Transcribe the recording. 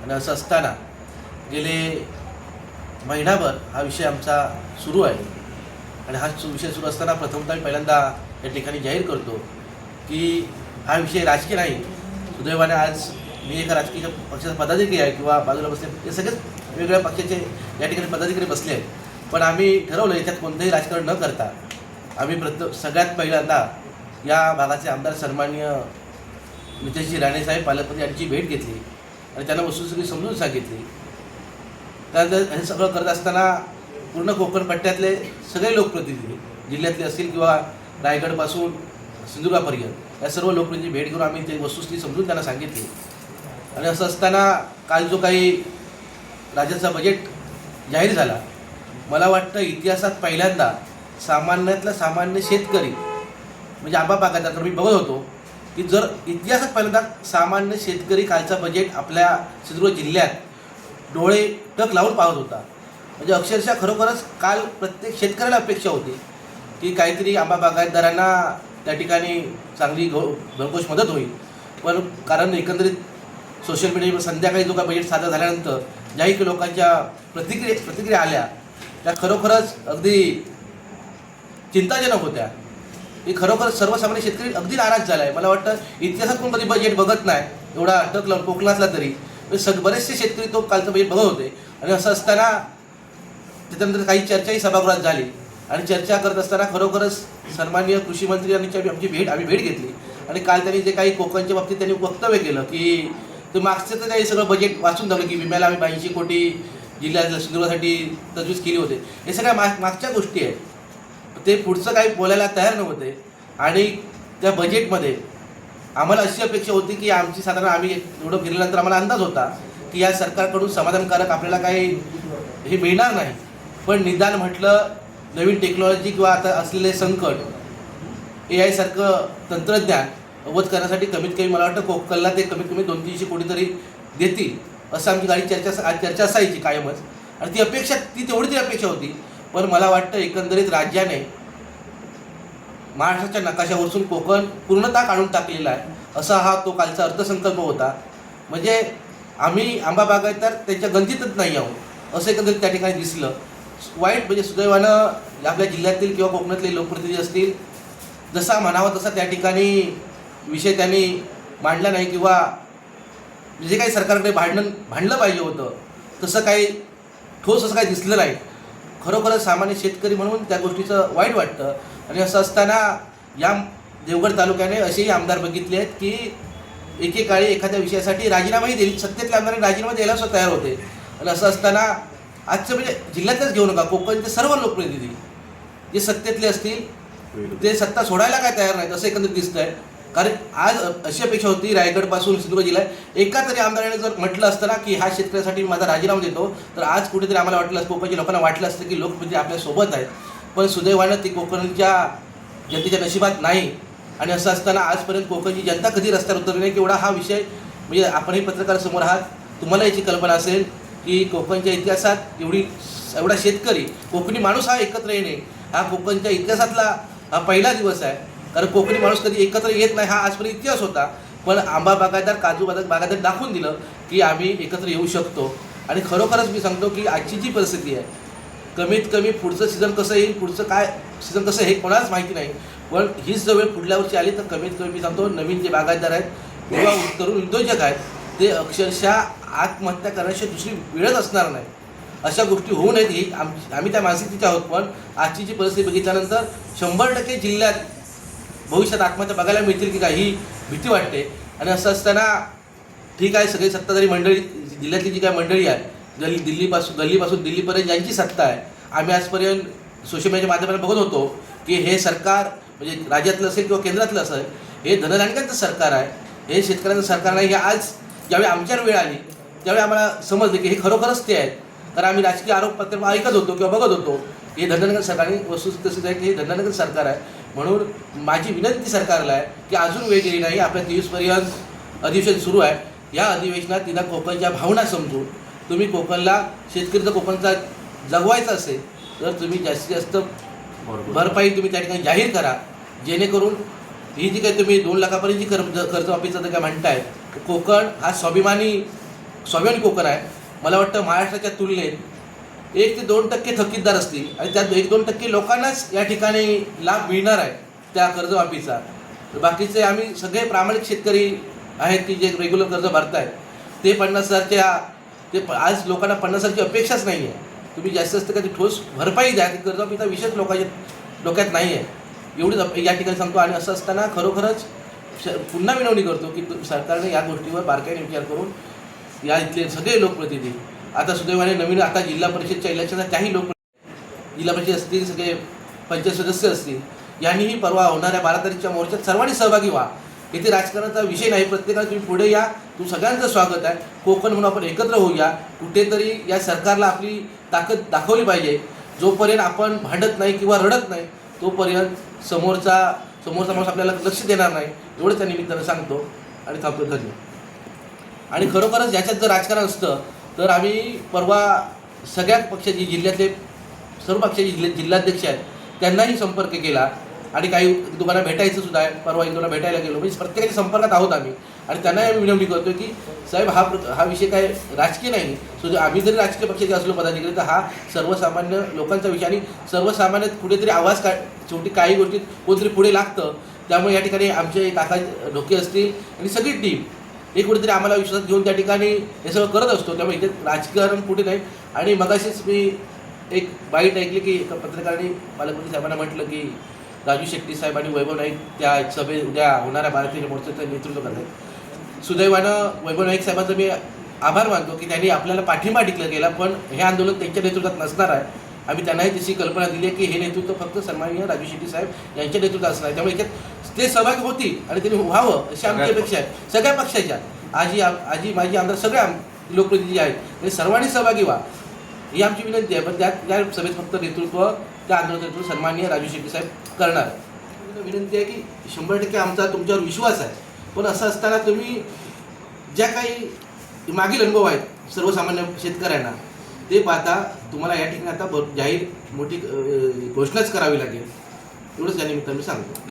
आणि असं असताना गेले महिनाभर हा विषय आमचा सुरू आहे आणि हा विषय सुरू असताना प्रथमतः मी पहिल्यांदा या ठिकाणी जाहीर करतो की हा विषय राजकीय नाही. सुदैवाने आज मी एका राजकीय पक्षाचा पदाधिकारी आहे किंवा बाजूला बसले ते सगळेच वेगवेगळ्या पक्षाचे या ठिकाणी पदाधिकारी बसले आहेत. पण आम्ही ठरवलं याच्यात कोणतंही राजकारण न करता आम्ही सगळ्यात पहिल्यांदा या भागाचे आमदार सन्माननीय नितेशजी राणेसाहेब पालकमंत्री यांची भेट घेतली आणि त्यांना वस्तुस्थिती समजून सांगितली. त्यानंतर हे सगळं करत असताना पूर्ण कोकण पट्ट्यातले सगळे लोकप्रतिनिधी जिल्ह्यातले असतील किंवा रायगडपासून सिंधुदुर्गापर्यंत या सर्व लोकप्रतिनिधी भेट घेऊन आम्ही ते वस्तुस्थिती समजून त्यांना सांगितली. आणि असं असताना काल जो काही राज्याचा बजेट जाहीर झाला, मला वाटतं इतिहासात पहिल्यांदा सामान्यातला सामान्य शेतकरी म्हणजे आंबा बागायतदार मी बघत होतो की जर इतिहासात पहिल्यांदा सामान्य शेतकरी कालचा बजेट आपल्या सिंधुदुर्ग जिल्ह्यात डोळे टक लावून पाहत होता. म्हणजे अक्षरशः खरोखरच काल प्रत्येक शेतकऱ्याला अपेक्षा होती की काहीतरी आंबा बागायतदारांना त्या ठिकाणी चांगली भरघोस मदत होईल. पण कारण एकंदरीत सोशल मीडियावर संध्याकाळी जो काय बजेट सादर झाल्यानंतर ज्याही काही लोकांच्या प्रतिक्रिया आल्या त्या खरोखरच अगदी चिंताजनक होत्या की खरोखर सर्वसामान्य शेतकरी अगदी नाराज झाला आहे. मला वाटतं इतिहासात कोण कधी बजेट बघत नाही एवढा अटक लावून कोकणातला तरी बरेचसे शेतकरी तो कालचं बजेट बघत होते. आणि असं असताना त्याच्यानंतर काही चर्चाही सभागृहात झाली आणि चर्चा करत असताना खरोखरच सन्माननीय कृषी मंत्री यांची आम्ही भेट घेतली आणि काल त्यांनी जे काही कोकणच्या बाबतीत त्यांनी वक्तव्य केलं की ते मागचं तर काही सगळं बजेट वाचून दाखवलं की विम्याला आम्ही 82 कोटी जिल्ह्यातल्या सिंधुदुर्गासाठी तजवीज केली होते. हे सगळ्या मागच्या गोष्टी आहेत. ते पुढचं काही बोलायला तयार नव्हते आणि त्या बजेटमध्ये आम्हाला अशी अपेक्षा होती की आमची साधारण आम्ही एवढं फिरल्यानंतर आम्हाला अंदाज होता की या सरकारकडून समाधानकारक आपल्याला काही हे मिळणार नाही. पण निदान म्हटलं नवीन टेक्नॉलॉजी किंवा आता असलेले संकट AI सारखं तंत्रज्ञान अवध करण्यासाठी कमीत कमी मला वाटतं कोकणला ते कमीत कमी 200-300 कोटी तरी देतील असं आमची काही चर्चा असायची कायमच. आणि ती तेवढी अपेक्षा होती. पण मला वाटतं एकंदरीत राज्याने महाराष्ट्राच्या नकाशावरसून कोकण पूर्णतः काढून टाकलेला आहे असा हा तो कालचा अर्थसंकल्प होता. म्हणजे आम्ही आंबा बागायतदार त्यांच्या गंतीतच नाही आहोत असं एकंदरीत त्या ठिकाणी दिसलं. वाईट म्हणजे सुदैवानं आपल्या जिल्ह्यातील किंवा कोकणातले लोकप्रतिनिधी असतील जसा म्हणावा तसा त्या ठिकाणी विषय त्यांनी मांडला नाही किंवा जे काही सरकारकडे भांडलं पाहिजे होतं तसं काही ठोस असं काही दिसलं नाही. खरोखरच सामान्य शेतकरी म्हणून त्या गोष्टीचं वाईट वाटतं. आणि असं असताना या देवगड तालुक्याने असेही आमदार बघितले आहेत की एकेकाळी एखाद्या विषयासाठी राजीनामाही दिली, सत्तेतल्या आमदारांनी राजीनामा द्यायला सुद्धा तयार होते. आणि असं असताना आजचं म्हणजे जिल्ह्यातच घेऊ नका कोकणचे सर्व लोकप्रतिनिधी जे सत्तेतले असतील ते सत्ता सोडायला काय तयार नाहीत असं एकंदरीत दिसतं आहे. कारण आज अशी अपेक्षा होती रायगडपासून सिंधुदुर्ग जिल्ह्यात एका तरी आमदाराने जर म्हटलं असतं ना की ह्या शेतकऱ्यासाठी माझा राजीनामा देतो तर आज कुठेतरी आम्हाला वाटलं कोकणच्या लोकांना वाटलं असतं की लोकप्रतिनिधी आपल्यासोबत आहेत. पण सुदैवानं ती कोकणच्या जनतेच्या नशिबात नाही. आणि असं असताना आजपर्यंत कोकणची जनता कधी रस्त्यावर उतरली नाही की एवढा हा विषय म्हणजे आपणही पत्रकारासमोर आहात तुम्हाला याची कल्पना असेल की कोकणच्या इतिहासात एवढा शेतकरी कोकणी माणूस हा एकत्र येणे हा कोकणच्या इतिहासातला हा पहिला दिवस आहे. कारण कोकणी माणूस कधी एकत्र येत नाही हा आजपर्यंत इतिहास होता. पण आंबा बागायतदार काजू बागायतदार दाखवून दिलं की आम्ही एकत्र येऊ शकतो. आणि खरोखरच मी सांगतो की आजची जी परिस्थिती आहे कमीत कमी पुढचं सीझन कसं येईल पुढचं काय सीझन कसं हे कोणालाच माहिती नाही. पण हीच जर वेळ पुढल्या वर्षी आली तर कमीत कमी मी सांगतो नवीन जे बागायतदार आहेत किंवा तरुण उद्योजक आहेत ते अक्षरशः आत्महत्या करण्याची दुसरी वेळच असणार नाही. अशा गोष्टी होऊ नयेत ही आम्ही त्या मानसिकतेचे आहोत. पण आजची जी परिस्थिती बघितल्यानंतर 100% जिल्ह्यात भविष्यात आत्महत्या बघायला मिळतील की काही भीती वाटते. आणि असं असताना ठीक आहे सगळी सत्ताधारी मंडळी जिल्ह्यातली जी काय मंडळी आहे गल्लीपासून दिल्लीपर्यंत ज्यांची सत्ता आहे आम्ही आजपर्यंत सोशल मीडियाच्या माध्यमातून बघत होतो की हे सरकार म्हणजे राज्यातलं असेल किंवा केंद्रातलं असेल हे धनधानक्यांचं सरकार आहे हे शेतकऱ्यांचं सरकार नाही. हे आज ज्यावेळी आमच्यावर वेळ आली त्यावेळी आम्हाला समजले की हे खरोखरच ते आहेत. कारण आम्ही राजकीय आरोपपत्र ऐकत होतो किंवा बघत होतो हे धनधानकर सरकार वस्तुस्थिती आहे की हे धनधानकर सरकार आहे. म्हणून माझी विनंती सरकारला आहे की अजून वेळ गेली नाही. आपल्या 23पर्यंत अधिवेशन सुरू आहे. या अधिवेशनात तिला कोकणच्या भावना समजून तुम्ही कोकणला शेतकरीचा कोकणचा जगवायचा असेल तर तुम्ही जास्तीत जास्त भरपाई तुम्ही त्या ठिकाणी जाहीर करा जेणेकरून ही जी काही तुम्ही 2 लाखापर्यंत जी कर्जमाफीचं तर काय म्हणताय कोकण हा स्वाभिमानी स्वाभिमानी कोकण आहे. मला वाटतं महाराष्ट्राच्या तुलनेत 1 ते 2% थकीतदार असतील आणि त्यात 1-2% लोकांनाच या ठिकाणी लाभ मिळणार आहे त्या कर्जमाफीचा. बाकीचे आम्ही सगळे प्रामाणिक शेतकरी आहेत की जे रेग्युलर कर्ज भरत आहेत ते 50,000च्या आज लोकांना 50,000ची अपेक्षाच नाही आहे. तुम्ही जास्तीत जास्त कधी ठोस भरपाई द्या, की कर्जमाफीचा विषयच लोकांच्या डोक्यात नाही आहे एवढीच या ठिकाणी सांगतो. आणि असं असताना खरोखरच पुन्हा विनवणी करतो की सरकारने या गोष्टीवर बारकाईने विचार करून या इथले सगळे लोकप्रतिनिधी, आता सुदैवाने नवीन आता जिल्हा परिषदच्या इलेक्शनला त्याही जिल्हा परिषद असतील, सगळे पंचायत सदस्य असतील, यांनीही परवा होणाऱ्या 12 तारखेच्या मोर्चात सर्वांनी सहभागी व्हा. इथे राजकारणाचा विषय नाही, प्रत्येकाला तुम्ही पुढे या, सगळ्यांचं स्वागत आहे. कोकण म्हणून आपण एकत्र होऊया, कुठेतरी या सरकारला आपली ताकद दाखवली पाहिजे. जोपर्यंत आपण भांडत नाही किंवा रडत नाही तोपर्यंत समोरचा माणूस आपल्याला लक्ष देणार नाही, एवढं त्या निमित्तानं सांगतो आणि थांबतो. धन्यवाद. आणि खरोखरच याच्यात जर राजकारण असतं तर आम्ही परवा सगळ्या पक्षाची जिल्ह्यातले सर्व पक्षाचे जिल्हाध्यक्ष आहेत त्यांनाही संपर्क केला आणि काही दोघांना भेटायचं सुद्धा आहे. परवा एक दोघांना भेटायला गेलो, म्हणजे प्रत्येकाच्या संपर्कात आहोत आम्ही. आणि त्यांनाही आम्ही विनंती करतो की साहेब हा विषय काय राजकीय नाही. सो आम्ही जरी राजकीय पक्षाचे असलो पदाधिकारी तर हा सर्वसामान्य लोकांचा विषय आणि सर्वसामान्यात कुठेतरी आवाज शेवटी काही गोष्टीत कोणतरी पुढे लागतं. त्यामुळे या ठिकाणी आमचे काका ढोके असतील आणि सगळी टीम एक कुठेतरी आम्हाला विश्वासात घेऊन त्या ठिकाणी हे सगळं करत असतो. त्यामुळे इथे राजकारण कुठे नाही. आणि मगाशीच मी एक बाईट ऐकली की एका पत्रकारांनी पालकमंत्री साहेबांना म्हटलं की राजू शेट्टी साहेब आणि वैभव नाईक त्या सभेत उद्या होणाऱ्या भारतीय मोर्चाचं नेतृत्व करत आहेत. सुदैवानं वैभव नाईक साहेबांचा मी आभार मानतो की त्यांनी आपल्याला पाठिंबा डिक्लेअर केला, पण हे आंदोलन त्यांच्या नेतृत्वात नसणार आहे. आम्ही त्यांनाही तशी कल्पना दिली आहे की हे नेतृत्व फक्त सन्माननीय राजू शेट्टी साहेब यांच्या नेतृत्वात असणार आहे. त्यामुळे याच्यात ते सहभागी होतील आणि त्यांनी व्हावं अशी आमची अपेक्षा आहे. सगळ्या पक्षाच्या आजी माजी आमदार सगळ्या लोकप्रतिनिधी आहेत ते सर्वांनी सहभागी व्हा ही आमची विनंती आहे. पण त्या सभेत फक्त नेतृत्व त्या आंदोलनाचं सन्माननीय राजू शेट्टी साहेब करणार आहे. विनंती आहे की 100% आमचा तुमच्यावर विश्वास आहे. पण असं असताना तुम्ही ज्या काही मागील अनुभव आहेत सर्वसामान्य शेतकऱ्यांना ते पाहता तुम्हाला या ठिकाणी आता जाहीर मोठी घोषणाच करावी लागेल. एवढंच या निमित्तानं मी सांगतो.